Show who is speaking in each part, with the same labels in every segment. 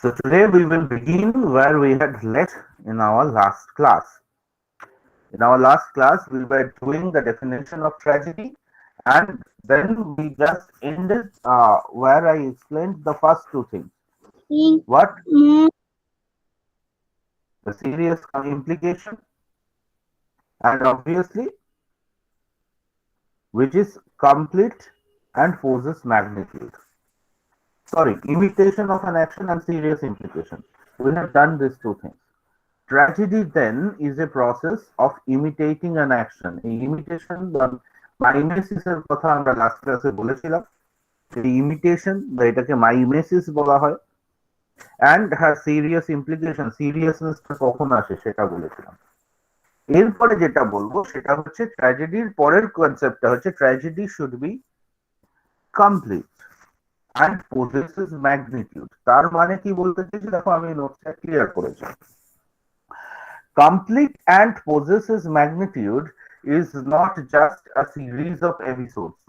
Speaker 1: So today we will begin where we had left in our last class. In our last class, we were doing the definition of tragedy, and then we just ended where I explained the first two things. What? The serious implication, and obviously, which is complete and possess magnitude. Sorry, imitation of an action and serious implication. We have done these two things. Tragedy then is a process of imitating an action. এই imitation বা mimesis এর কথা আমরা last ক্লাসে বলেছিলাম। এই imitation বা এটাকে mimesis বলা হয়, and her serious implication, seriousnessটা কখন আসে সেটা বলেছিলাম। এরপরে যেটা বলবো সেটা হচ্ছে ট্র্যাজেডির পরের কনসেপ্টটা হচ্ছে tragedy should be complete and possesses magnitude। তার মানে কি বলতে চাইছি দেখো, আমি নোটটা ক্লিয়ার করেছি। Complete and possesses magnitude is not just a series of episodes,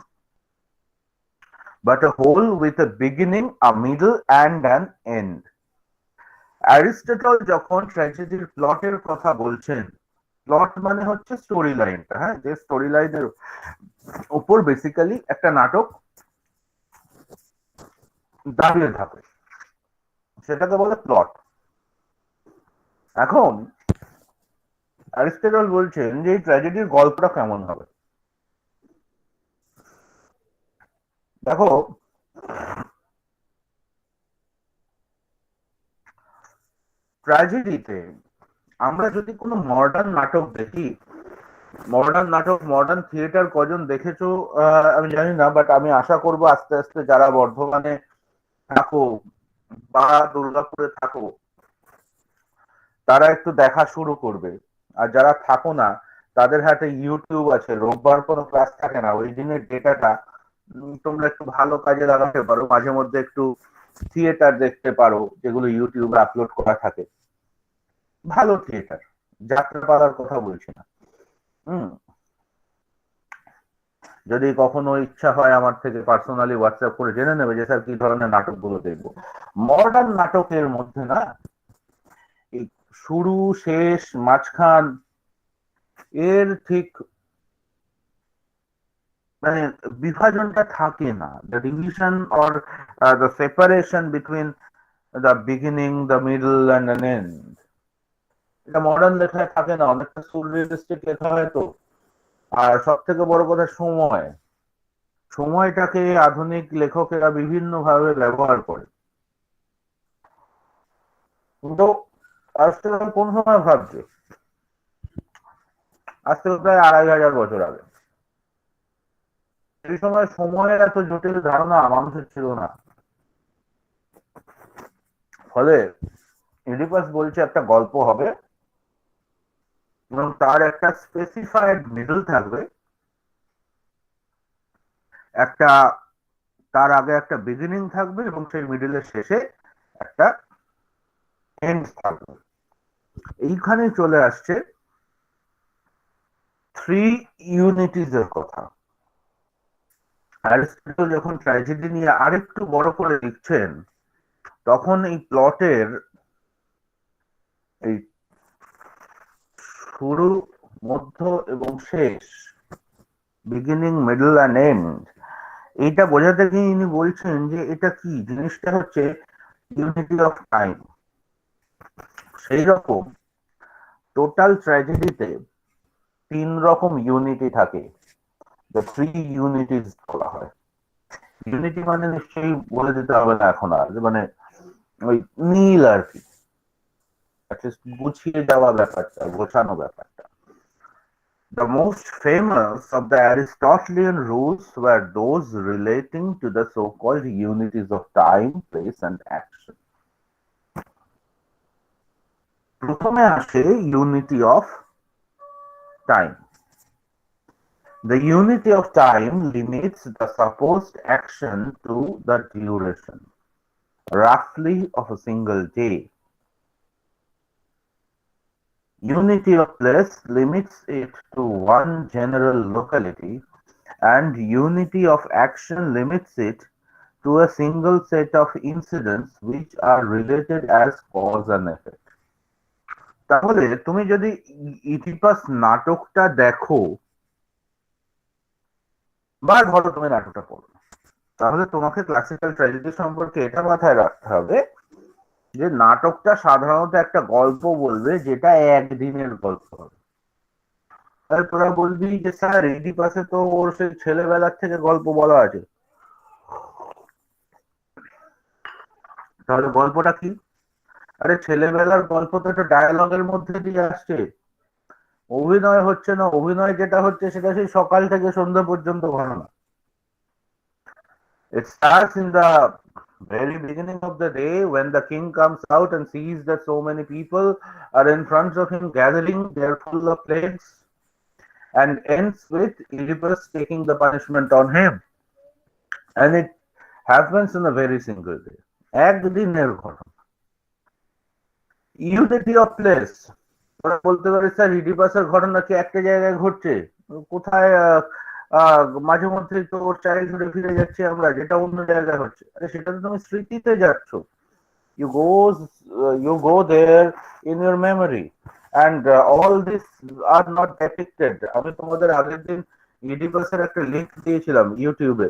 Speaker 1: but a whole with a beginning, a middle, and an end. Aristotle যখন ট্র্যাজেডির প্লটের কথা বলছেন, প্লট মানে হচ্ছে স্টোরি লাইনটা, হ্যাঁ, যে স্টোরি লাইনের উপর বেসিক্যালি একটা নাটক দাঁড়িয়ে থাকে, সেটাকে বলে প্লট। এখন অ্যারিস্টটল বলছেন যে এই ট্র্যাজেডির গল্পটা কেমন হবে। দেখো, ট্র্যাজেডিতে আমরা যদি কোনো মডার্ন নাটক দেখি, মডার্ন থিয়েটার কজন দেখেছো আমি জানি না, বাট আমি আশা করবো আস্তে আস্তে যারা বর্ধমানে থাকো বা দুর্গাপুরে থাকো তারা একটু দেখা শুরু করবে। আর যারা থাকো না তাদের হাতে ইউটিউব আছে, রোববার কোনো ক্লাস থাকে না, ওই দিনের ডেটাটা তোমরা একটু ভালো কাজে লাগাতে পারো। মাঝে মধ্যে একটু থিয়েটার দেখতে পারো যেগুলো ইউটিউবে আপলোড করা থাকে, ভালো থিয়েটার, যাত্রাপালার কথা বলছি না। যদি কখনো ইচ্ছা হয় আমার থেকে পার্সোনালি হোয়াটসঅ্যাপ করে জেনে নেবে যে স্যার কি ধরনের নাটকগুলো দেখবো। মডার্ন নাটকের মধ্যে না এই শুরু শেষ মাঝখান এর ঠিক মানে বিভাজনটা থাকে না, the division or the separation between the beginning, the middle and the end, এটা মডার্ন লেখায় থাকে না, অনেকটা সুরিয়ালিস্টিক লেখা হয় তো। আর সব থেকে বড় কথা সময়টাকে আধুনিক লেখকেরা বিভিন্ন ভাবে ব্যবহার করে। কিন্তু আজ থেকে কোন সময় ভাবছে, আজ থেকে প্রায় 2500 বছর আগে, সেই সময় সময়ের এত জটিল ধারণা মানুষের ছিল না। ফলে ইডিপাস বলছে একটা গল্প হবে এবং তার একটা স্পেসিফাইড মিডল থাকবে, একটা তার আগে একটা বিগিনিং থাকবে এবং সেই মিডলের শেষে একটা এন্ড থাকবে। এইখানে চলে আসছে থ্রি ইউনিটিজ এর কথা। অ্যারিস্টটল যখন ট্র্যাজেডি নিয়ে আরেকটু বড় করে লিখছেন, তখন এই প্লটের এই শুরু, মধ্য এবং শেষ, বিগিনিং, মিডল অ্যান্ড এন্ড, এইটা বোঝাতে গিয়ে ইনি বলছেন যে এটা কি জিনিসটা হচ্ছে ইউনিটি অফ টাইম। সেই রকম টোটাল ট্র্যাজেডিতে 3 রকম ইউনিটি থাকে, দ্য থ্রি ইউনিটিজ বলা হয়। ইউনিটি মানে নিশ্চয়ই বলে দিতে হবে না এখন, আর মানে ওই নীল আর কি, গুছিয়ে যাওয়া ব্যাপারটা, গোছানো ব্যাপারটা। The most famous of the Aristotelian rules were those relating to the so-called unities of time, place, and action. প্রথমে আসে unity of time. The unity of time limits the supposed action to the duration, roughly, of a single day. Unity of place limits it to one general locality, and unity of action limits it to a single set of incidents which are related as cause and effect. তাহলে তুমি যদি ইথিপাস নাটকটা দেখো বা ধরো তুমি নাটকটা পড়ো, তাহলে তোমাকে ক্লাসিক্যাল ট্র্যাজেডি সম্পর্কে এটা মাথায় রাখতে হবে যে নাটকটা সাধারণত একটা গল্প বলবে যেটা একদিনের গল্প হবে। তাহলে তোরা বলবি যে স্যার ইডিপাসে তো ওর সেই ছেলেবেলার থেকে গল্প বলা আছে, তাহলে গল্পটা কি? আরে ছেলেবেলার গল্প তো একটা ডায়ালগের মধ্যে দিয়ে আসছে, অভিনয় হচ্ছে না। অভিনয় যেটা হচ্ছে সেটা সেই সকাল থেকে সন্ধ্যা পর্যন্ত ঘটনা। It starts in the very beginning of the day when the king comes out and sees that so many people are in front of him gathering, they are full of plagues, and ends with Oedipus taking the punishment on him. And it happens in a very single day. একদিনের ঘটনা। Unity of place, ওরা বলতে পারে sir ইডিপাসের ঘটনা কি একটা জায়গায় ঘটছে? কোথায় মাঝে মধ্যে তো ওর চাইল্ডহুডে ফিরে যাচ্ছি আমরা, যেটা অন্য জায়গায় হচ্ছে। আরে সেটা তো তুমি স্মৃতিতে যাচ্ছ, you go you go there in your memory, and all this are not depicted. আমি তোমাদের আগের দিন ইডিপাসের একটা লিংক দিয়েছিলাম ইউটিউবে,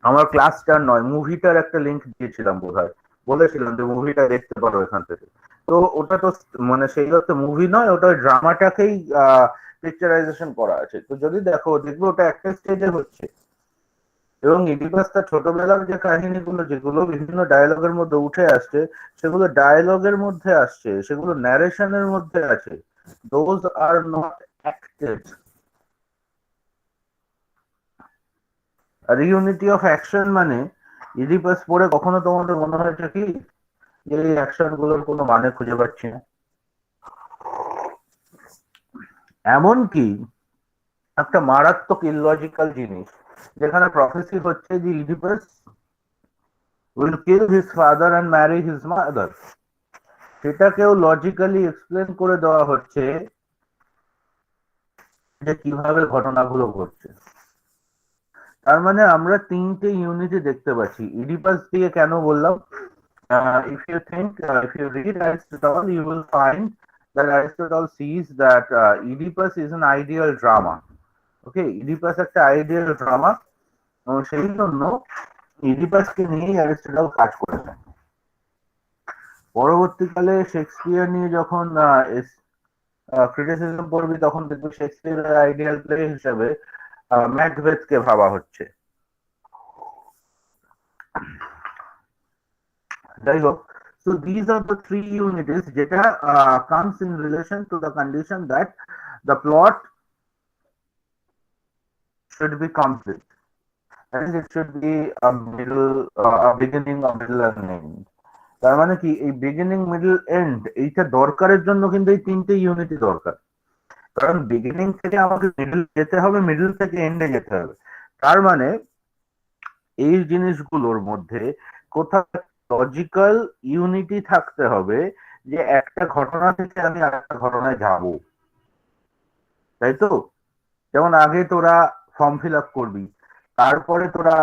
Speaker 1: আমার ক্লাসটার নয় মুভিটার একটা লিংক দিয়েছিলাম বোধহয়, বলেছিলাম যে মুভিটা দেখতে পারো এখান থেকে। তো ওটা তো মানে সেই অর্থে মুভি নয়, ওটা ড্রামাটাকেই পিকচারাইজেশন করা আছে। তো যদি দেখো দেখবে ওটা একটা স্টেজে হচ্ছে, এবং ইডিপাস তার ছোটবেলার যে কাহিনীগুলো যেগুলো বিভিন্ন ডায়লগের মধ্যে উঠে আসছে, সেগুলো ডায়লগের মধ্যে আসছে, সেগুলো ন্যারেশনের মধ্যে আছে, দোজ আর নট অ্যাক্টেড। আর ইউনিটি অফ অ্যাকশন মানে ইডিপাস পড়ে কখনো তোমাদের মনে হয়েছে কি যে এই অ্যাকশন গুলোর কোনো মানে খুঁজে পাচ্ছি না? এমনকি একটা মারাত্মক ইললজিক্যাল জিনিস, যেখানে প্রফেসি হচ্ছে যে Oedipus will kill his father and marry his mother, সেটাকেও লজিক্যালি এক্সপ্লেন করে দেওয়া হচ্ছে যে কিভাবে ঘটনাগুলো ঘটছে। তার মানে আমরা তিনটে ইউনিটে দেখতে পাচ্ছি। ইডিপাস দিয়ে কেন বললাম, if you think, if you read Aristotle, you will find that Aristotle sees that Oedipus is an ideal drama. Okay, Oedipus একটা আইডিয়াল ড্রামা, সেই জন্য ইডিপাসকে নিয়ে অ্যারিস্টটল কাজ করেছেন। পরবর্তীকালে শেক্সপিয়ার নিয়ে যখন ক্রিটিসিজম পড়বি, তখন দেখবি শেক্সপিয়ারের আইডিয়াল প্লে হিসেবে ম্যাকবেথকে ভাবা হচ্ছে। যাই হোক, so these are the three units যেটা comes in relation to the condition that the plot should be complete and it should be a middle, a beginning, a middle and an end. তার মানে কি এই beginning middle and এইটা দরকারের জন্য কিন্তু এই তিনটে ইউনিটই দরকার। কারণ বিগিনিং থেকে আমাকে মিডল যেতে হবে, মিডল থেকে এন্ডে যেতে হবে। তার মানে এই জিনিসগুলোর মধ্যে কোথাও লজিক্যাল ইউনিটি থাকতে হবে, যে একটা ঘটনা থেকে আমি আরেকটা ঘটনায় যাব। তাই তো? যেমন আগে তোরা ফর্ম ফিল আপ করবি, তারপরে তোরা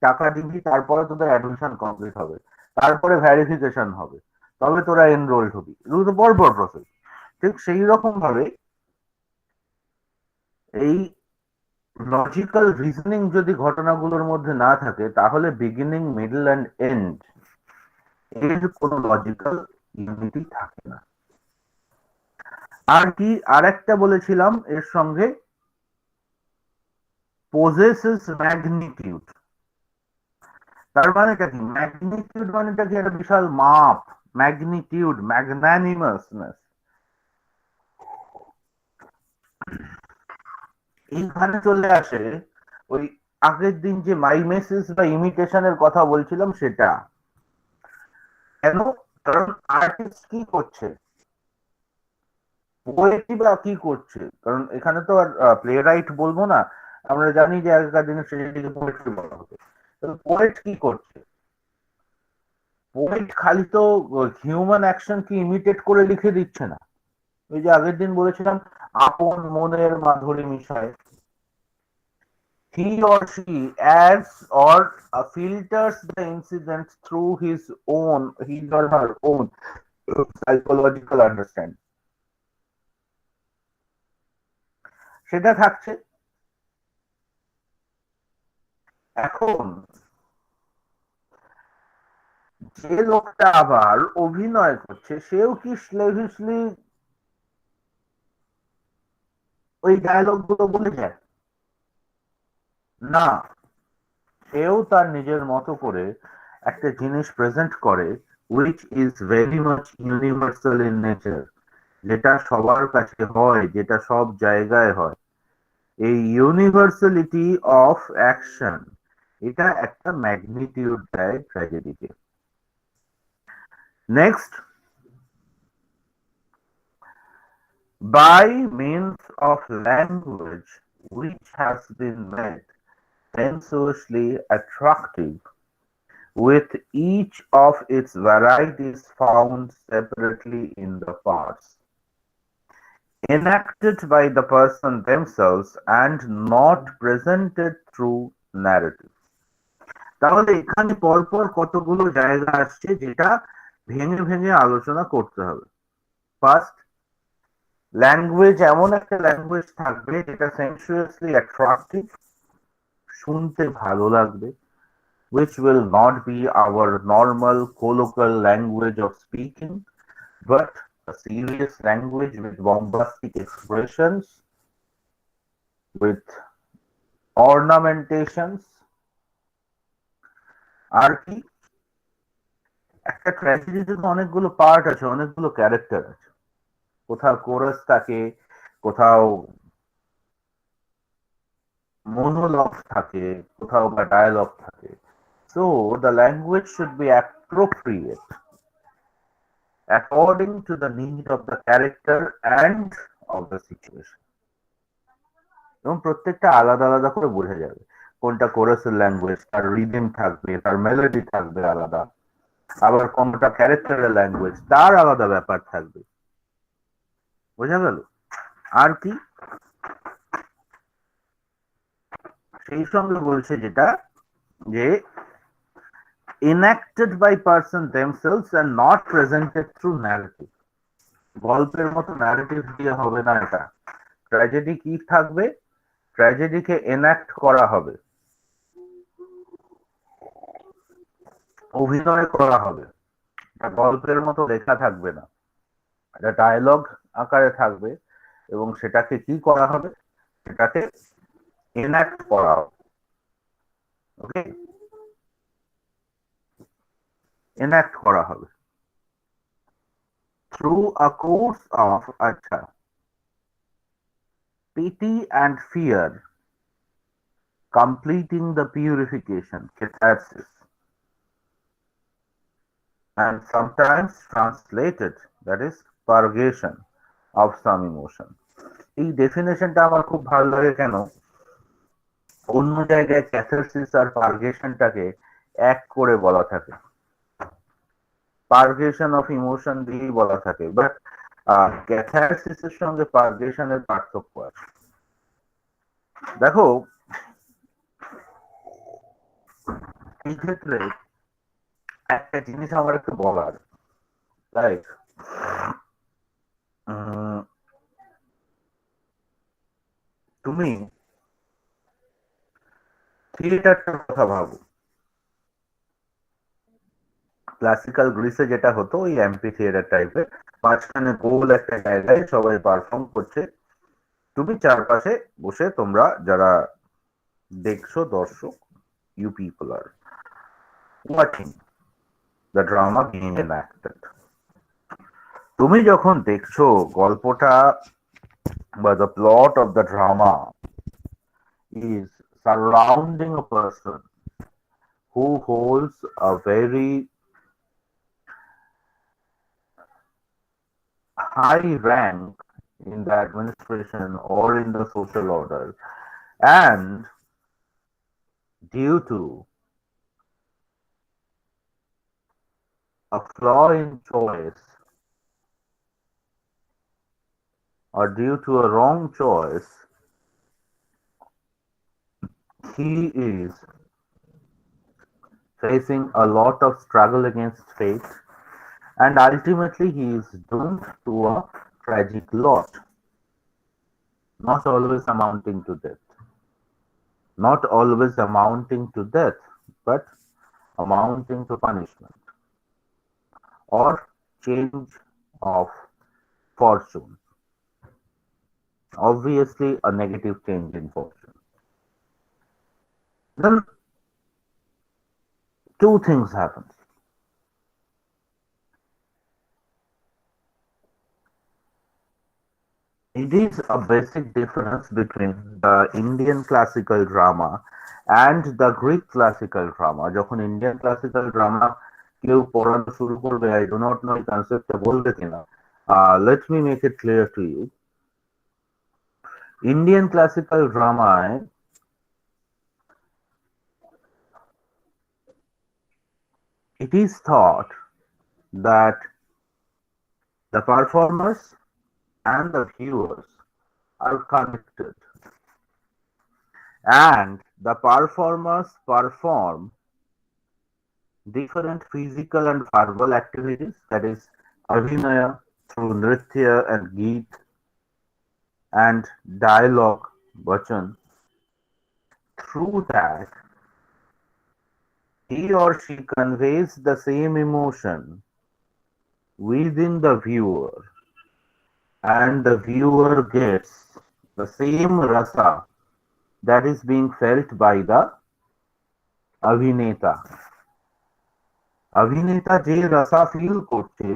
Speaker 1: টাকা দিবি, তারপরে তোদের অ্যাডমিশন কমপ্লিট হবে, তারপরে ভ্যারিফিকেশন হবে, তবে তোরা এনরোল্ড হবি। এগুলো তো বড় বড় প্রসেস। ঠিক সেই রকম ভাবে এই লজিক্যাল রিজনিং যদি ঘটনাগুলোর মধ্যে না থাকে, তাহলে বিগিনিং মিডল অ্যান্ড এন্ড এর কোনো লজিক্যাল ইউনিটি থাকে না। আর কি আরেকটা বলেছিলাম এর সঙ্গে, possesses magnitude। তার মানেটা কি? ম্যাগনিটিউড মানেটা কি? একটা বিশাল মাপ, ম্যাগনিটিউড, ম্যাগনানিমাসনেস। এইখানে চলে আসে ওই আগের দিন যে মাইমেসিস বা ইমিটেশনের কথা বলছিলাম সেটা। কেন? কারণ আর্টিস্ট কি করছে, পোয়েটই বা কি করছে? কারণ এখানে তো আর প্লে রাইট বলবো না, আমরা জানি যে আগেকার দিনে সেটাকে পোয়েট্রি বলা হতো। পোয়েট কি করছে? পোয়েট খালি তো হিউম্যান অ্যাকশন কি ইমিটেট করে লিখে দিচ্ছে না। ওই যে আগের দিন বলেছিলাম আপন মনের মাধুরী মিশায়, he or she adds or filters the incident through his or her own psychological understanding, সেটা থাকছে। এখন যে লোকটা আবার অভিনয় করছে সেও কি স্লেভিশলি ওই ডায়লগ গুলো বলে যায়? না, সেও তার নিজের মতো করে একটা জিনিস প্রেজেন্ট করে which is very much universal in nature, যেটা সবার কাছে হয়, যেটা সব জায়গায় হয়। এই ইউনিভার্সালিটি অফ অ্যাকশন, এটা একটা ম্যাগনিটিউড দেয় ট্র্যাজেডিকে। Next, by means of language which has been made sensuously attractive, with each of its varieties found separately in the parts, enacted by the person themselves and not presented through narrative। তাহলে এখানে পরপর কতগুলো জায়গা আসছে যেটা ভেঙে ভেঙে আলোচনা করতে হবে। ফার্স্ট, ল্যাঙ্গুয়েজ এমন একটা ল্যাঙ্গুয়েজ থাকবে যেটা সেন্সুয়াসলি অ্যাট্রাক্টিভ, শুনতে ভালো লাগবে, which will not be our normal colloquial language of speaking, but a serious language with bombastic expressions, with ornamentations। আর কি, একটা ট্র্যাজেডিতে তো অনেকগুলো পার্ট আছে, অনেকগুলো ক্যারেক্টার আছে, কোথাও কোরাস থাকে, কোথাও মোনোলগ থাকে, কোথাও বা ডায়ালগ থাকে। So the language should be appropriate according to the need of the character and of the situation। এবং প্রত্যেকটা আলাদা আলাদা করে বোঝা যাবে কোনটা কোরাসের ল্যাঙ্গুয়েজ, তার রিদিম থাকবে, তার মেলোডি থাকবে আলাদা, আবার কোনটা ক্যারেক্টারের ল্যাঙ্গুয়েজ, তার আলাদা ব্যাপার থাকবে। বোঝা গেল? আর কি, সেই সঙ্গে বলছে যেটা, যে enacted by person themselves and not presented through narrative। গল্পের মতো ন্যারেটিভ দিয়ে হবে না এটা। ট্র্যাজেডি কি থাকবে? ট্র্যাজেডিকে এনাক্ট করা হবে, অভিনয় করা হবে, গল্পের মতো লেখা থাকবে না, এটা ডায়লগ আকারে থাকবে, এবং সেটাকে কি করা হবে? সেটাকে এনাক্ট করা হবে। ওকে, এনাক্ট করা হবে থ্রু আ কোর্স অফ, আচ্ছা, pity and fear completing the purification, catharsis, and sometimes translated, that is purgation of some emotion। এই ডেফিনেশনটা আমার খুব ভালো লাগে। কেন? অন্য জায়গায় ক্যাথারসিস আর পার্গেশনটাকে এক করে বলা থাকে, পার্গেশন অফ ইমোশন দিয়েই বলা থাকে, বাট ক্যাথারসিসের সঙ্গে পার্গেশনের পার্থক্য আছে। দেখো, এই ক্ষেত্রে একটা জিনিস আমার একটু বলার, লাইক তুমি থিয়েটারটার কথা ভাবো। ক্লাসিক্যাল গ্রিসে যেটা হতো ওই অ্যাম্পি থিয়েটার টাইপের, মাঝখানে গোল একটা জায়গায় সবাই পারফর্ম করছে, তুমি চারপাশে বসে, তোমরা যারা দেখছো দর্শক, you people are watching the drama being enacted. তুমি যখন দেখছো গল্পটা বা the plot of the drama is surrounding a person who holds a very high rank in the administration or in the social order, and due to a flaw in choice or due to a wrong choice, he is facing a lot of struggle against fate, and ultimately he is doomed to a tragic lot, not always amounting to death. Not always amounting to death, but amounting to punishment or change of fortune. Obviously, a negative change in fortune. Then two things happen. It is a basic difference between the Indian classical drama and the Greek classical drama. যখন Indian classical drama কেউ পড়ানো শুরু করবে, I do not know এই কনসেপ্টটা বলবে কিনা, let me make it clear to you. Indian classical ড্রামায় it is thought that the performers and the viewers are connected, and the performers perform different physical and verbal activities, that is abhinaya through nritya and geet and dialogue vachan. Through that he or she conveys the same emotion within the viewer, and the viewer gets the same rasa that is being felt by the abhineta. অভিনেতা যে রসা feel করছে,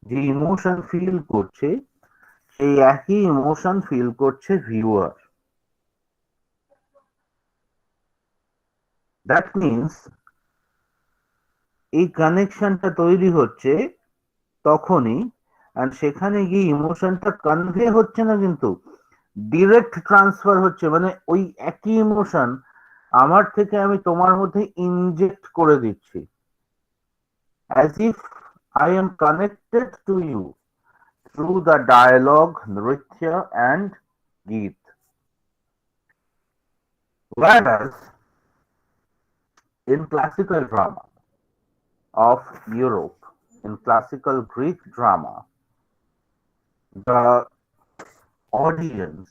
Speaker 1: যে emotion feel করছে, সেই একই emotion feel করছে viewer. That means এই কানেকশনটা তৈরি হচ্ছে তখনই, আর সেখানে গিয়ে ইমোশনটা কনভে হচ্ছে না, কিন্তু ডিরেক্ট ট্রান্সফার হচ্ছে, মানে ওই একই ইমোশন আমার থেকে আমি তোমার মধ্যে ইনজেক্ট করে দিচ্ছি, as if I am connected to you through the dialogue, nritya and geet. Whereas in classical drama of Europe, in classical Greek drama, the audience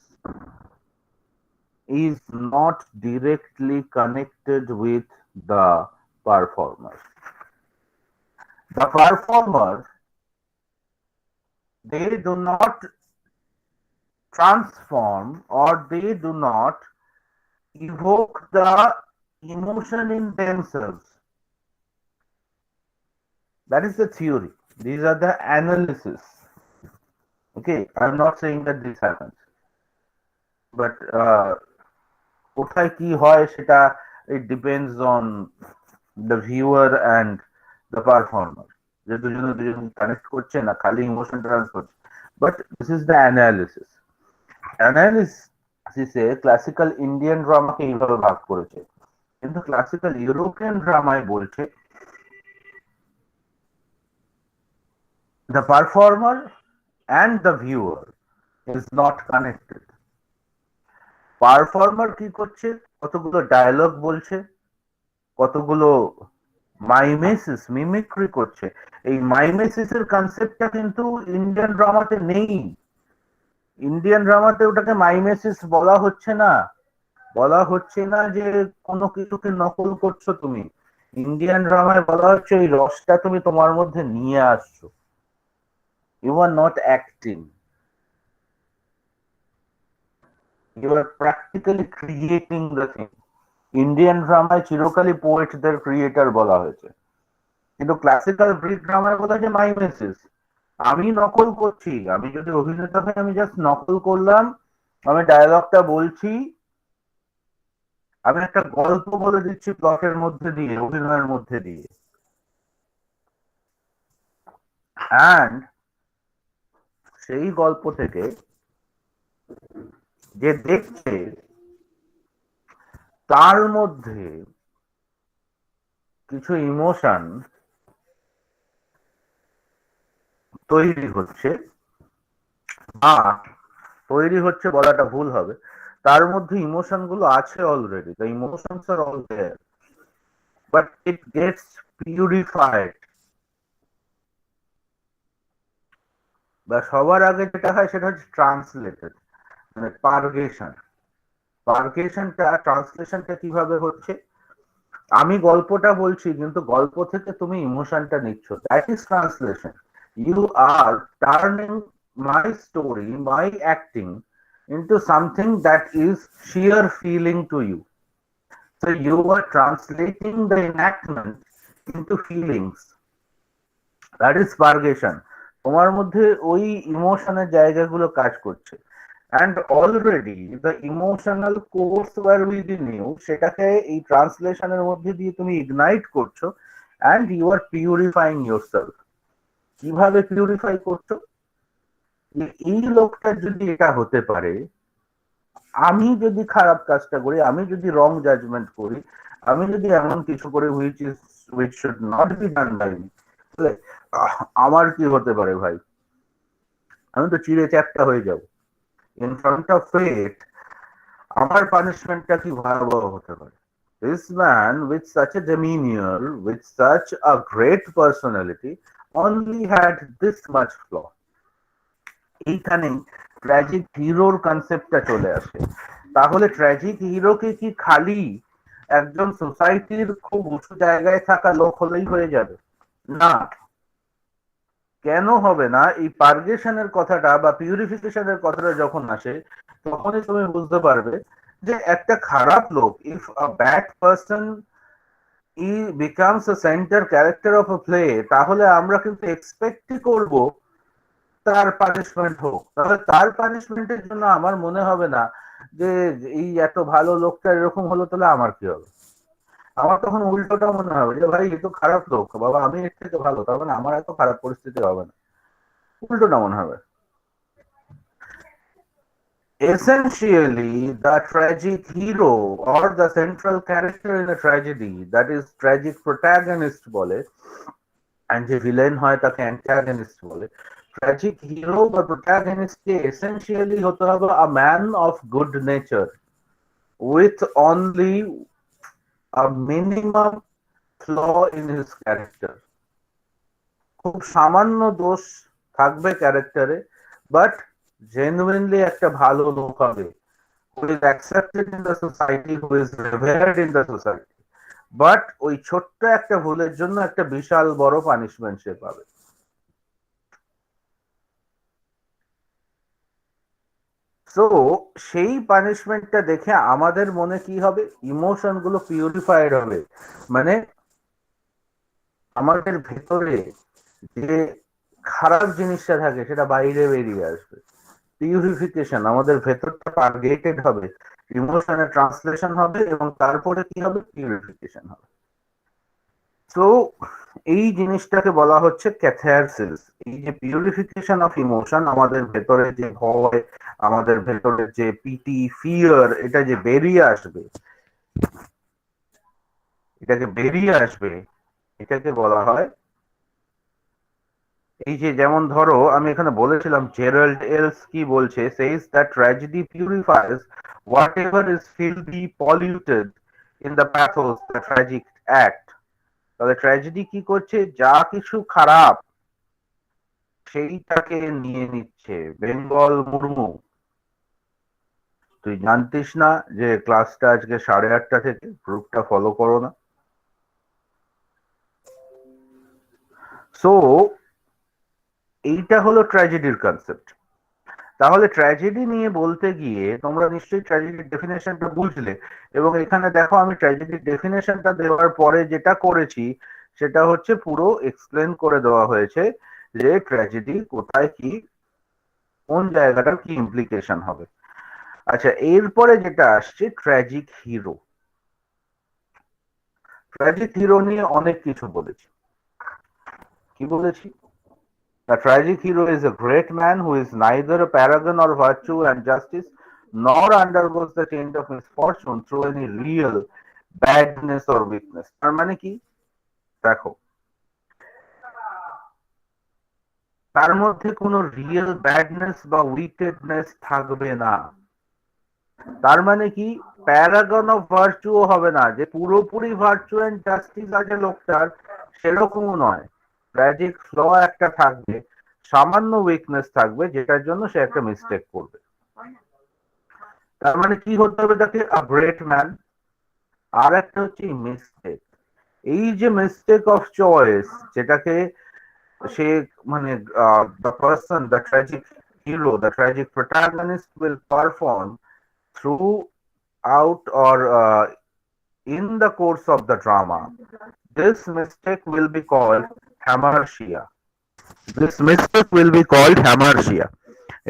Speaker 1: is not directly connected with the performer. The performer, they do not transform or they do not evoke the emotion in themselves. That is the theory. These are the analysis. Okay, I'm not saying that this happens, but কোথায় কি হয় সেটা, it depends on the viewer and the performer, যে দুজনে দুজন connect করছে না খালি emotion transfer. But this is the analysis. অ্যানালিসিসে ক্লাসিক্যাল ইন্ডিয়ান ড্রামাকে এইভাবে ভাগ করেছে, কিন্তু ক্লাসিক্যাল ইউরোপিয়ান ড্রামায় বলছে the performer and the viewer is not connected. Performer কি করছে, কতগুলো ডায়লগ বলছে, কতগুলো মাইমেসিস মিমিক্রি করছে। এই মাইমেসিসের কনসেপ্টটা কিন্তু ইন্ডিয়ান ড্রামাতে নেই। ইন্ডিয়ান ড্রামাতে ওটাকে মাইমেসিস বলা হচ্ছে না, বলা হচ্ছে না যে কোনো কিছুকে নকল করছো তুমি। ইন্ডিয়ান ড্রামায় বলা হচ্ছে ওই রসটা তুমি তোমার মধ্যে নিয়ে আসছো, you are not acting, you are practically creating the thing. Indian ড্রামায় চিরকালই পোয়েটদের ক্রিয়েটর বলা হয়েছে, কিন্তু ক্লাসিক্যাল গ্রিক ড্রামায় বলা হয়েছে মাইমেসিস। আমি নকল করছি, আমি যদি অভিনেতা হই আমি জাস্ট নকল করলাম, আমি ডায়লগটা বলছি, আমি একটা গল্প বলে দিচ্ছি প্লটের মধ্যে দিয়ে, অভিনয়ের মধ্যে দিয়ে। অ্যান্ড সেই গল্প থেকে যে দেখছে তার মধ্যে কিছু ইমোশন তৈরি হচ্ছে, বা তৈরি হচ্ছে বলাটা ভুল হবে, তার মধ্যে ইমোশন গুলো আছে already, the emotions are all there, but it gets purified. বা সবার আগে যেটা হয় সেটা হচ্ছে ট্রান্সলেটেড, মানে পার্গেশন। পার্গেশনটা, ট্রান্সলেশনটা কিভাবে হচ্ছে, আমি গল্পটা বলছি কিন্তু গল্প থেকে তুমি ইমোশনটা নিচ্ছ, that is translation. You are turning my story, my acting into something that is sheer feeling to you. So you are translating the enactment into feelings. That is purgation. তোমার মধ্যে ওই ইমোশনের জায়গাগুলো কাজ করছে, and already the emotional course were within you, সেটাকে এই ট্রান্সলেশনের মধ্যে দিয়ে তুমি ইগনাইট করছো, and you are purifying yourself. কিভাবে পিউরিফাই করছো? এই লোকটা যদি এটা হতে পারে, আমি যদি খারাপ কাজটা করি, আমি যদি রং জাজমেন্ট করি, আমি যদি এমন কিছু করি which should not be done by me, আমার কি হতে পারে ভাই? আমি তো চিড়ে চ্যাপ্টা হয়ে যাব। ইন ফ্রন্ট অফ ফেট আমার পানিশমেন্টটা কি ভয়াবহ হতে পারে? This man with such a demeanor, with such a great personality, only had this much flaw. এইখানেই ট্র্যাজিক হিরোর কনসেপ্টটা চলে আসে। তাহলে ট্র্যাজিক হিরোকে কি খালি একজন সোসাইটির খুব উঁচু জায়গায় থাকা লোক হলেই হয়ে যাবে? না, কেন হবে না? এই পার্গেশনের কথাটা বা পিউরিফিকেশনের কথাটা যখন আসে, তখনই তুমি বুঝতে পারবে যে একটা খারাপ লোক, if a bad person E becomes a centre character of a play, তাহলে আমরা কিন্তু এক্সপেক্টই করব তার পানিশমেন্ট হোক। তাহলে তার পানিশমেন্টের জন্য আমার মনে হবে না যে এই এত ভালো লোকটা এরকম হলো, তাহলে আমার কি হবে? আমার তখন উল্টোটা মনে হবে যে ভাই এ তো খারাপ লোক, বাবা আমি এর থেকে ভালো, তার মানে আমার এত খারাপ পরিস্থিতি হবে না, উল্টোটা মনে হবে। Essentially, the tragic hero or the central character in a tragedy, that is tragic protagonist বলে, and যে ভিলেন হয় তাকে অ্যান্টাগনিস্ট বলে। ট্র্যাজিক হিরো বা প্রোটাগনিস্টকে এসেনশিয়ালি হতে হবে a man of good nature with only a minimum flaw in his character. খুব সামান্য দোষ থাকবে ক্যারেক্টারে, বাট জেনুইনলি একটা ভালো লোক হবে, who is accepted in the society, who is revered in the society. But ওই ছোট্ট একটা ভুলের জন্য একটা বিশাল বড় পানিশমেন্ট সে পাবে। সো সেই পানিশমেন্টটা দেখে আমাদের মনে কি হবে? ইমোশন গুলো পিউরিফাইড হবে, মানে আমাদের ভেতরে যে খারাপ জিনিসটা থাকে সেটা বাইরে বেরিয়ে আসবে। পিউরিফিকেশন, আমাদের ভেতরটা পার্গেটেড হবে, ইমোশনের ট্রান্সলেশন হবে, এবং তারপরে কি হবে? পিউরিফিকেশন হবে। তো এই জিনিসটাকে বলা হচ্ছে ক্যাথারসিস। এই যে পিউরিফিকেশন অফ ইমোশন, আমাদের ভেতরে যে ভয়, আমাদের ভেতরে যে পিটি, ফিয়ার, এটা যে বেরিয়ে আসবে, এটাকে বেরিয়ে আসবে, এটাকে বলা হয়, এই যে যেমন ধরো আমি এখানে বলেছিলাম জেরাল্ড এলস কি বলছে, says that tragedy purifies whatever is filthy, polluted in the pathos the tragic act. তাহলে ট্র্যাজেডি কি করছে? যা কিছু খারাপ সেইটাকে নিয়ে নিচ্ছে। বেঙ্গল মুর্মু, তুই জানতিস না যে ক্লাসটা আজকে 8:30 থেকে? গ্রুপটা ফলো করো না? সো এইটা হলো ট্র্যাজেডির কনসেপ্ট। তাহলে ট্র্যাজেডি নিয়ে বলতে গিয়ে তোমরা নিশ্চয়ই ট্র্যাজেডির ডেফিনেশনটা বুঝলে, এবং এখানে দেখো আমি ট্র্যাজেডির ডেফিনেশনটা দেওয়ার পরে যেটা করেছি সেটা হচ্ছে পুরো এক্সপ্লেন করে দেওয়া হয়েছে যে ট্র্যাজেডি কোথায় কি, কোন জায়গাটার কি ইমপ্লিকেশন হবে। আচ্ছা, এরপরে যেটা আসছে ট্র্যাজিক হিরো। ট্র্যাজিক হিরো নিয়ে অনেক কিছু বলেছি। কি বলেছি? The tragic hero is a great man who is neither a paragon of virtue and justice nor undergoes the change of misfortune through any real badness or weakness. তার মানে কি? দেখো, তার মধ্যে কোনো রিয়েল ব্যাডনেস বা উইকেডনেস থাকবে না। তার মানে কি, প্যারাগন অফ ভার্চুও হবে না, যে পুরোপুরি ভার্চু এন্ড জাস্টিস আছে লোকটার, সেরকমও নয়। ট্র্যাজিক ফ্ল একটা থাকবে, সামান্য উইকনেস থাকবে, যেটার জন্য সে একটা মিস্টেক করবে। তার মানে কি হতে হবে তাকে? A great man. আর একটা হচ্ছে মিস্টেক। এই যে মিস্টেক অফ চয়েস, যেটাকে সে মানে the person, the tragic hero, the tragic protagonist will perform through out or in the course of the drama. This mistake will be called hamartia. This mistake will be called hamartia.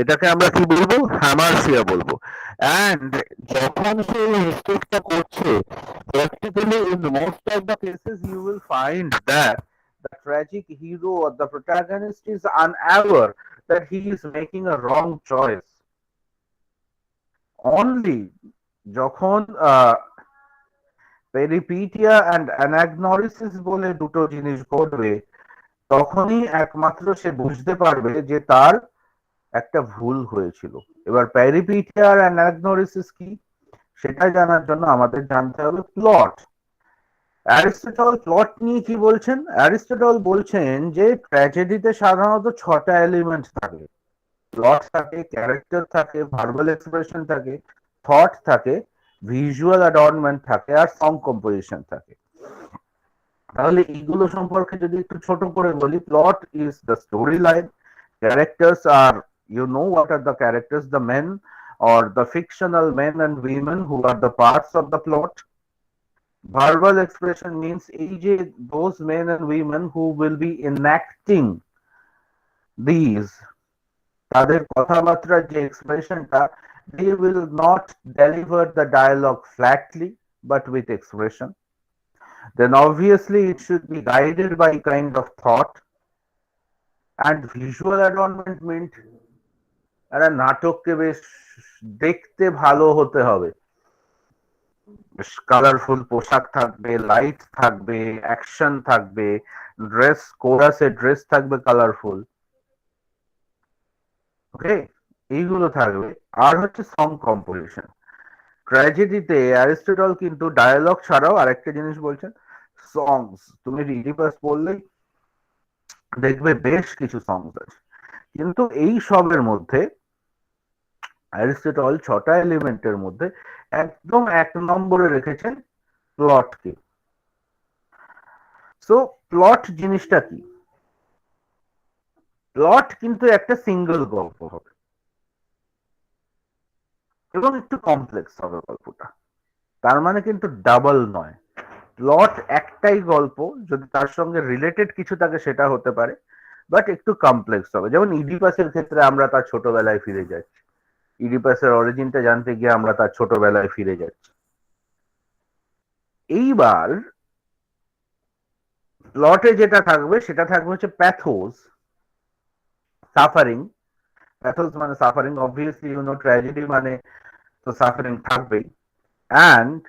Speaker 1: এটাকে আমরা কি বলবো? হ্যামারশিয়া বলবো। And যখন সে মিস্টেকটা করছে, practically in most of the cases you will find that the tragic hero or the protagonist is unaware that he is making a wrong choice. Only যখন পেরিপিটিয়া and anagnorisis বলে দুটো জিনিস ঘটবে, তখনই একমাত্র সে বুঝতে পারবে যে তার একটা ভুল হয়েছিল। এবার পেরিপিটিয়া আর অ্যানাগনোরিসিস কি, সেটা জানার জন্য আমাদের জানতে হবে প্লট। অ্যারিস্টটল প্লট নিয়ে কি বলছেন? অ্যারিস্টটল বলছেন যে ট্র্যাজেডিতে সাধারণত 6টা এলিমেন্ট থাকে। প্লট থাকে, ক্যারেক্টার থাকে, ভার্বাল এক্সপ্রেশন থাকে, থট থাকে, ভিজুয়াল অ্যাডর্নমেন্ট থাকে, আর সং কম্পোজিশন থাকে। তাহলে এইগুলো সম্পর্কে যদি একটু ছোট করে বলি, plot is the story line, characters আর, you know what are the characters, the men or the fictional men and women who are the parts of the plot. Verbal expression means এই যে those men and women who will be enacting these, তাদের কথাবার্তার যে এক্সপ্রেশনটা, they will not deliver the dialogue flatly but with expression. Then obviously it should be guided by kind of thought. And visual adornment meant একটা নাটককে বেশ দেখতে ভালো হতে হবে, বেশ কালারফুল পোশাক থাকবে, লাইট থাকবে, অ্যাকশন থাকবে, ড্রেস, কোরাসের ড্রেস থাকবে কালারফুল। ওকে, এইগুলো থাকবে। আর হচ্ছে সং কম্পোজিশন। ট্র্যাজেডিতে অ্যারিস্টটল কিন্তু ডায়ালগ ছাড়াও আরেকটা জিনিস বলছেন, সংস। তুমি ইডিপাস পড়লেই দেখবে বেশ কিছু সংস আছে, কিন্তু এই সবের মধ্যে অ্যারিস্টটল 6টা এলিমেন্টের মধ্যে একদম 1 নম্বরে রেখেছেন প্লটকে। সো প্লট জিনিসটা কি? প্লট কিন্তু একটা সিঙ্গেল গল্প হবে এবং একটু কমপ্লেক্স হবে গল্পটা। তার মানে কিন্তু ডাবল নয়। প্লট একটাই গল্প, যদি তার সঙ্গে রিলেটেড কিছু থাকে সেটা হতে পারে, বাট একটু কমপ্লেক্স হবে। যেমন ইডিপাসের ক্ষেত্রে আমরা তার ছোটবেলায় ফিরে যাচ্ছি, ইডিপাসের অরিজিনটা জানতে গিয়ে আমরা তার ছোটবেলায় ফিরে যাচ্ছি। এইবার প্লটে যেটা থাকবে সেটা থাকবে হচ্ছে প্যাথোস, সাফারিং। প্যাথোস মানে suffering, obviously you know tragedy মানে তো সাফারিং থাকবেই। অ্যান্ড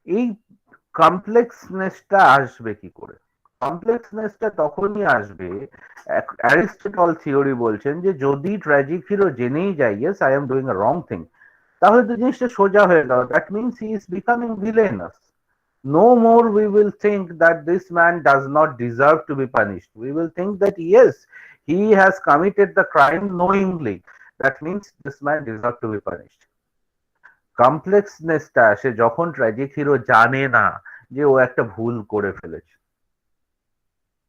Speaker 1: এই কমপ্লেক্সনেসটা আসবে কি করে? কমপ্লেক্সনেসটা তখনই আসবে, অ্যারিস্টটল থিওরি বলছেন যে যদি ট্র্যাজিক হিরো জেনেই যায় yes I am doing a wrong thing, তাহলে তো জিনিসটা সোজা হয়ে গেল। That means he is becoming villainous. No more we will think that this man does not deserve to be punished. We will think that yes, he has committed the crime knowingly. That means this man deserves to be punished. কমপ্লেক্সনেসটা আসে যখন tragic hero জানে না যে ও একটা ভুল করে ফেলেছে।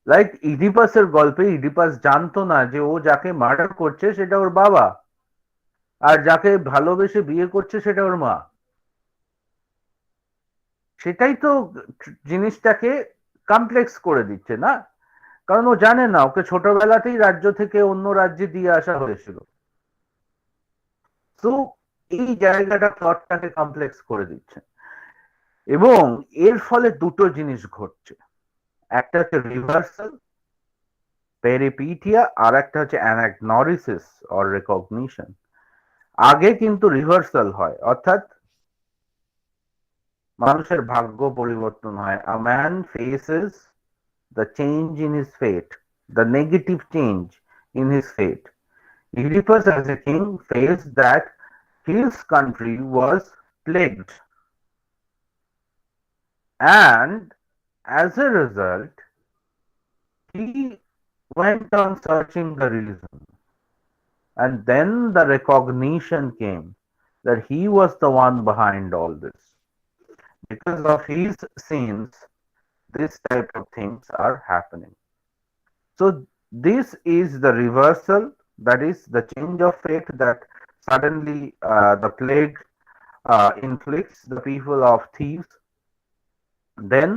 Speaker 1: Like ইডিপাসের গল্পে ইডিপাস জানতো না যে ও যাকে মার্ডার করছে সেটা ওর বাবা, আর যাকে ভালোবেসে বিয়ে করছে সেটা ওর মা। সেটাই তো জিনিসটাকে কমপ্লেক্স করে দিচ্ছে না, কারণ ও জানে না ওকে ছোটবেলাতেই রাজ্য থেকে অন্য রাজ্যে দিয়ে আসা হয়েছিল। তো এই জায়গাটা প্লটটাকে কমপ্লেক্স করে দিচ্ছে, এবং এর ফলে দুটো জিনিস ঘটছে। একটা হচ্ছে রিভার্সাল, পেরিপিটিয়া, আর একটা হচ্ছে অ্যানাগনোরিসিস অর রেকগনিশন। আগে কিন্তু রিভার্সাল হয়, অর্থাৎ মানুষের ভাগ্য পরিবর্তন হয়। A man faces the change in his fate, the negative change in his fate. Oedipus as a king faced that his country was plagued, and as a result, he went on searching the reason. And then the recognition came that he was the one behind all this. Because of his sins, this type of things are happening. So this is the reversal, that is the change of fate that suddenly the plague inflicts the people of Thebes. Then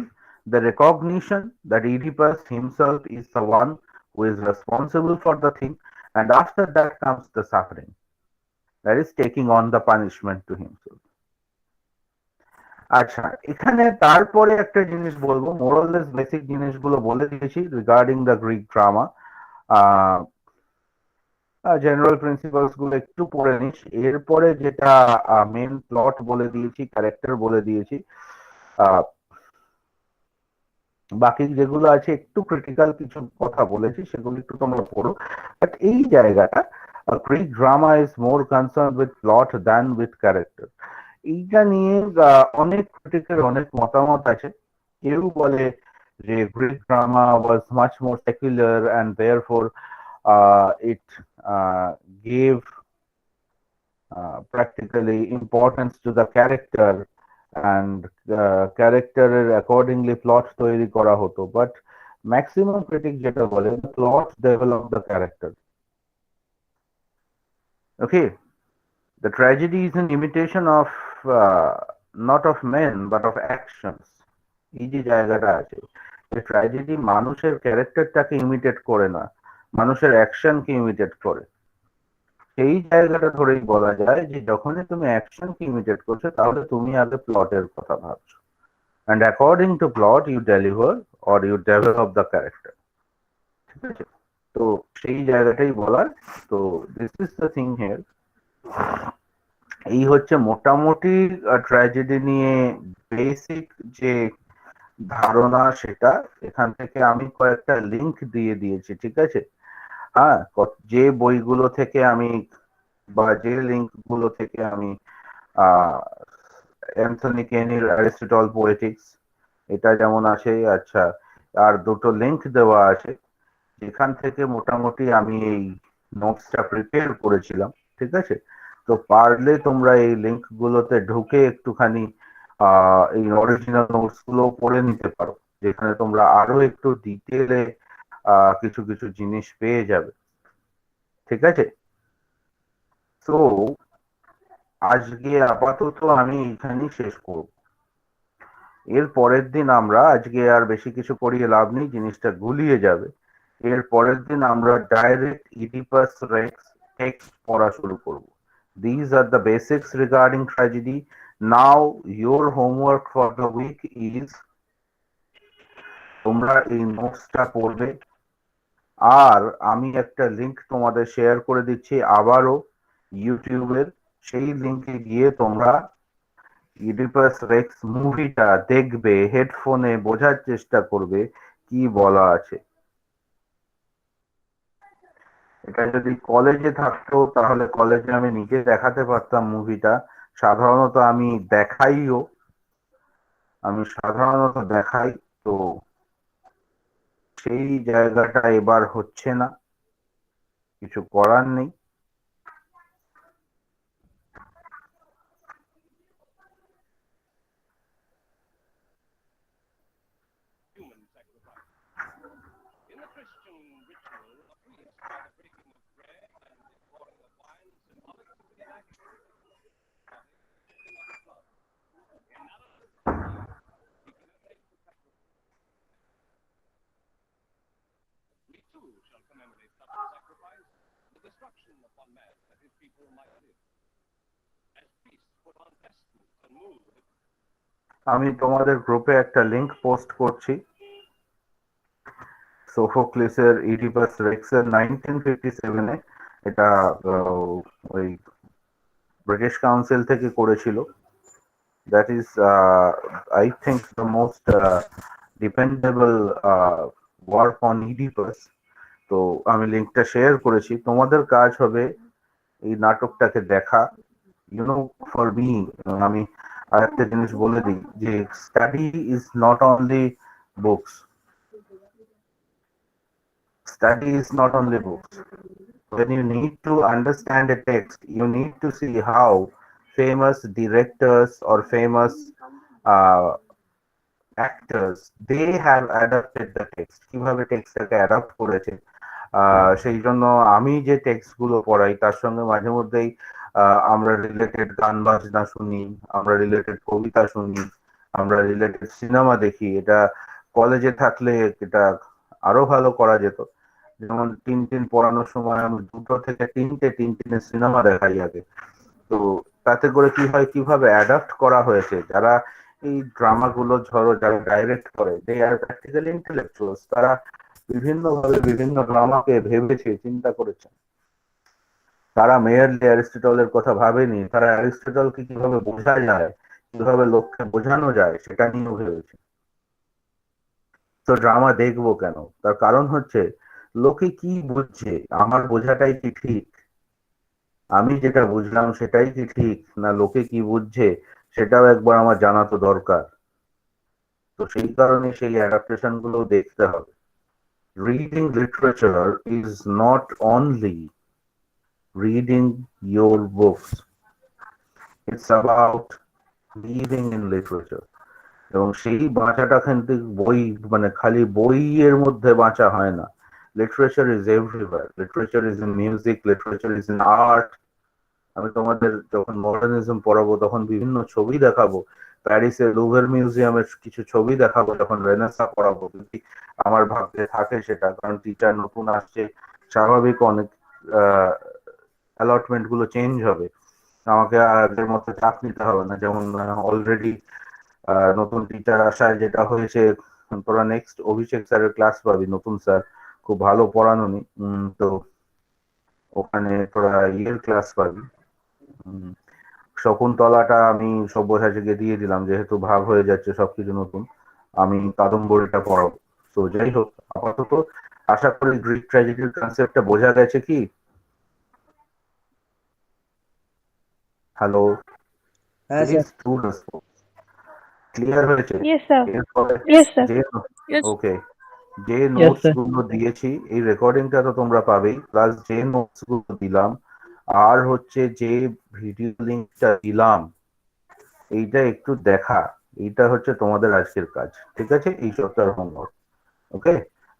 Speaker 1: the recognition that Oedipus himself is the one who is responsible for the thing, and after that comes the suffering, that is taking on the punishment to himself. আচ্ছা, এখানে তারপরে একটা জিনিস বলবো, মোরাললেস basic জিনিসগুলো বলে দিয়েছি regarding the Greek drama. General principles গুলো একটু পড়ে নিস, এরপরে যেটা মেন প্লট বলে দিয়েছি, ক্যারেক্টার বলে দিয়েছি, বাকি যেগুলো আছে একটু ক্রিটিক্যাল কিছু কথা বলেছি, সেগুলো একটু তোমরা পড়ো। বাট এই জায়গাটা Greek drama is more concern with plot than with character. এইটা নিয়ে অনেক ক্রিটিকের অনেক মতামত আছে। কেউ বলে যে Greek drama was much more secular and therefore it gave practically importance to the character and ক্যারেক্টারের অ্যাকর্ডিংলি প্লট তৈরি করা হতো। বাট ম্যাক্সিমাম ক্রিটিক যেটা বলে, plot develop the character. Okay, the tragedy is an imitation of not of men but of actions। এই যে জায়গাটা আছে, যে ট্র্যাজেডি মানুষের ক্যারেক্টারটাকে ইমিটেট করে না, মানুষের অ্যাকশনকে ইমিটেট করে। সেই জায়গাটা ধরেই বলা যায় যে যখনই তুমি অ্যাকশনকে ইমিটেট করছো, তাহলে তুমি আগে প্লটের কথা ভাবছো, and according to plot you deliver or you develop the character। ঠিক আছে, তো সেই জায়গাটাই বলার। তো this is the thing here. এই হচ্ছে মোটামুটি ট্র্যাজেডি নিয়ে বেসিক যে ধারণা, সেটা এখান থেকে আমি কয়েকটা লিংক দিয়ে দিয়েছি। ঠিক আছে, হ্যাঁ, যে বইগুলো থেকে আমি বা যে লিঙ্ক গুলো থেকে আমি অ্যান্থনি কেনির অ্যারিস্টটল পোয়েটিক্স, এটা যেমন আছে। আচ্ছা, আর দুটো লিঙ্ক দেওয়া আছে যেখান থেকে মোটামুটি আমি এই নোটসটা প্রিপেয়ার করেছিলাম। ঠিক আছে, তো পারলে তোমরা এই লিঙ্ক গুলোতে ঢুকে একটুখানি এই অরিজিনাল নোটস গুলো পড়ে নিতে পারো, যেখানে তোমরা আরো একটু ডিটেলে কিছু কিছু জিনিস পেয়ে যাবে। ঠিক আছে, তো আজকে আপাতত আমি এখানেই শেষ করব। এর পরের দিন আমরা, আজকে আর বেশি কিছু করিয়ে লাভ নেই, জিনিসটা গুলিয়ে যাবে। এর পরের দিন আমরা ডাইরেক্ট ইডিপাস রেক্স টেক্সট পড়া শুরু করব। These are the basics regarding tragedy. Now your homework for the week is তোমরা এই নোটসটা পড়বে, আর আমি একটা লিংক তোমাদের শেয়ার করে দিচ্ছি আবারও ইউটিউবের। সেই লিংকে গিয়ে তোমরা ইডিপাস রেক্স মুভিটা দেখবে, হেডফোনে বোঝার চেষ্টা করবে কি বলা আছে। এটা যদি কলেজে থাকতো তাহলে কলেজে আমি নিজে দেখাতে পারতাম মুভিটা। সাধারণত আমি দেখাইও, দেখাই, তো সেই জায়গাটা এবার হচ্ছে না, কিছু করার নেই। আমি তোমাদের গ্রুপে একটা লিংক পোস্ট করছি, সোফোক্লিসের ইডিপাস রেক্সের 1957-এ এটা ওই ব্রিটিশ কাউন্সিল থেকে করেছিল। That is I think the most dependable work on Oedipus. তো আমি লিঙ্কটা শেয়ার করেছি, তোমাদের কাজ হবে এই নাটকটাকে দেখা, ফর মি, আমি আরেকটা জিনিস বলে দিই যে study is not only books, study is not only books. When you need to understand a text, you need to see how famous directors or famous uh, actors they have adapted the text, কিভাবে টেক্সটটাকে adapt করেছে। সেই জন্য আমি যে text গুলো পড়াই তার সঙ্গে মাঝে মধ্যেই আমরা রিলেটেড গান বাজনা শুনি, আমরা রিলেটেড কবিতা শুনি, আমরা রিলেটেড সিনেমা দেখি। এটা কলেজে থাকলে এটা আরো ভালো করা যেত। যেমন টিনটিন পড়ানোর সময় আমি 2 থেকে 3টে টিনটিনের সিনেমা দেখাই আগে। তো তাতে করে কি হয়, কিভাবে অ্যাডাপ্ট করা হয়েছে, যারা এই ড্রামা গুলো ধরো যারা ডাইরেক্ট করে, দে আর প্র্যাকটিক্যালি ইন্টেলেকচুয়ালস, তারা বিভিন্ন ভাবে বিভিন্ন ড্রামাকে ভেবেছে, চিন্তা করেছে। তারা মেয়ারলি অ্যারিস্টটলের কথা ভাবেনি, তারা অ্যারিস্টটলকে কিভাবে বোঝা যায়, কিভাবে লোককে বোঝানো যায় সেটা নিয়েও ভেবেছে। তো ড্রামা দেখবো কেন, তার কারণ হচ্ছে লোকে কি বুঝছে, আমার বোঝাটাই কি ঠিক, আমি যেটা বুঝলাম সেটাই কি ঠিক, না লোকে কি বুঝছে সেটাও একবার আমার জানা তো দরকার। তো সেই কারণে সেই অ্যাডাপ্টেশন গুলো দেখতে হবে। Reading literature is not only reading your books, it's about living in literature. এবং সেই বাঁচাটা কিন্তু বই, মানে খালি বইয়ের মধ্যে বাঁচা হয় না। Literature is everywhere, literature is in music, literature is in art. আমি তোমাদের যখন মডার্নিজম পড়াবো তখন বিভিন্ন ছবি দেখাবো, প্যারিসের লুভের মিউজিয়ামের কিছু ছবি দেখাবো, যখন রেনেসা পড়াবো। যদি আমার ভাবতে থাকে সেটা, কারণ টিচার নতুন আসছে, স্বাভাবিক অনেক অ্যালটমেন্ট গুলো চেঞ্জ হবে, আমাকে আগের মতো চাপ নিতে হবে না। যেমন অলরেডি নতুন টিচার আসায় যেটা হয়েছে, তোরা নেক্সট অভিষেক স্যারের ক্লাস পাবি, নতুন স্যার, খুব ভালো পড়ানো নি। তো ওখানে তোরা ইয়ের ক্লাস পাবি। শকুন্তলাটা আমি সব্যসাচীকে দিয়ে দিলাম, যেহেতু ভাব হয়ে যাচ্ছে সবকিছু নতুন, আমি কাদম্বরীটা পড়াবো। তো যাই হোক, আপাতত আশা করি গ্রিক ট্র্যাজেডির কনসেপ্টটা বোঝা গেছে কি? হ্যালো,
Speaker 2: হ্যাঁ
Speaker 1: please
Speaker 2: sir.
Speaker 1: Two response. Clear হয়েছে?
Speaker 3: Yes, sir.
Speaker 1: এরপরে
Speaker 3: Yes, sir.
Speaker 1: যে
Speaker 3: Yes.
Speaker 1: ওকে, যে
Speaker 2: ইয়েস
Speaker 1: নোটস
Speaker 2: স্যার।
Speaker 1: গুলো দিয়েছি এই রেকর্ডিংটা তো তোমরা পাবেই, প্লাস যে নোটস গুলো দিলাম আর হচ্ছে যে ভিডিও লিঙ্কটা দিলাম, এইটা একটু দেখা, এইটা হচ্ছে তোমাদের আজকের কাজ, ঠিক আছে? এই সপ্তাহের হোমওয়ার্ক। ওকে,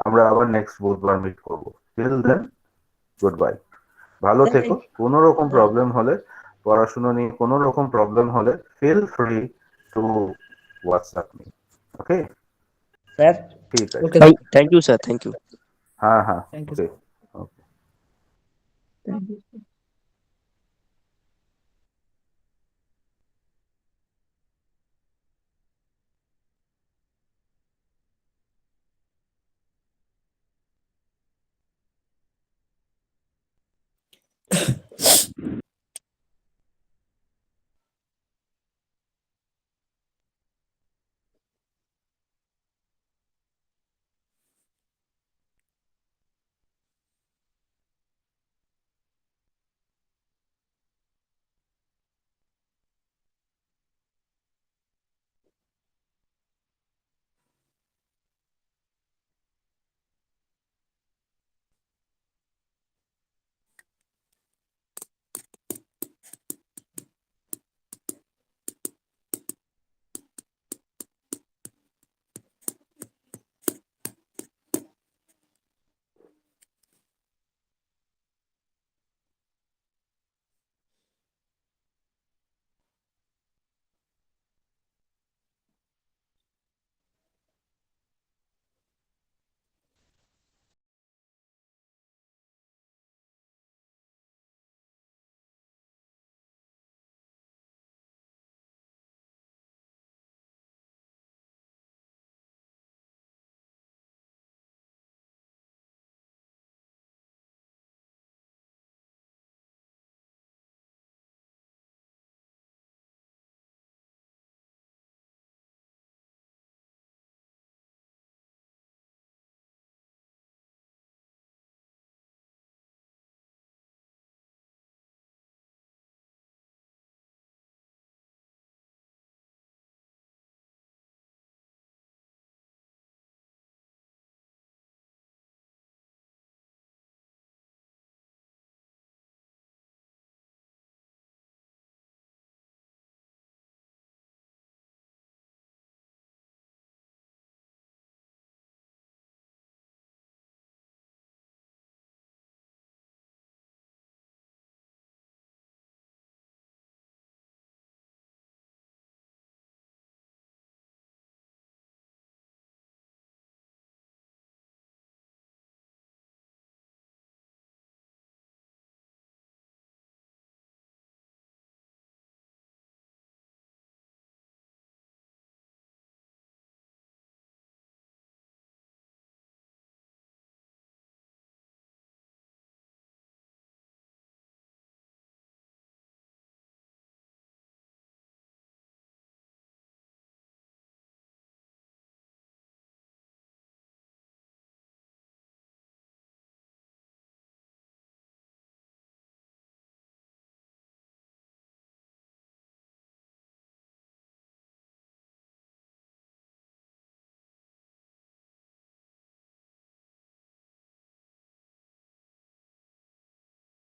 Speaker 1: আমরা আবার নেক্সট বুধবার মিট করবো। টিল দেন, গুড বাই, ভালো থেকো। কোনো রকম প্রবলেম হলে, পড়াশোনা নিয়ে কোনো রকম প্রবলেম হলে, feel free to WhatsApp me. Okay,
Speaker 2: sir.
Speaker 1: ঠিক আছে।
Speaker 2: ওকে।
Speaker 4: Thank you, sir. Thank you.
Speaker 1: হ্যাঁ হ্যাঁ,
Speaker 2: thank you.
Speaker 1: Okay okay.
Speaker 3: Thank you.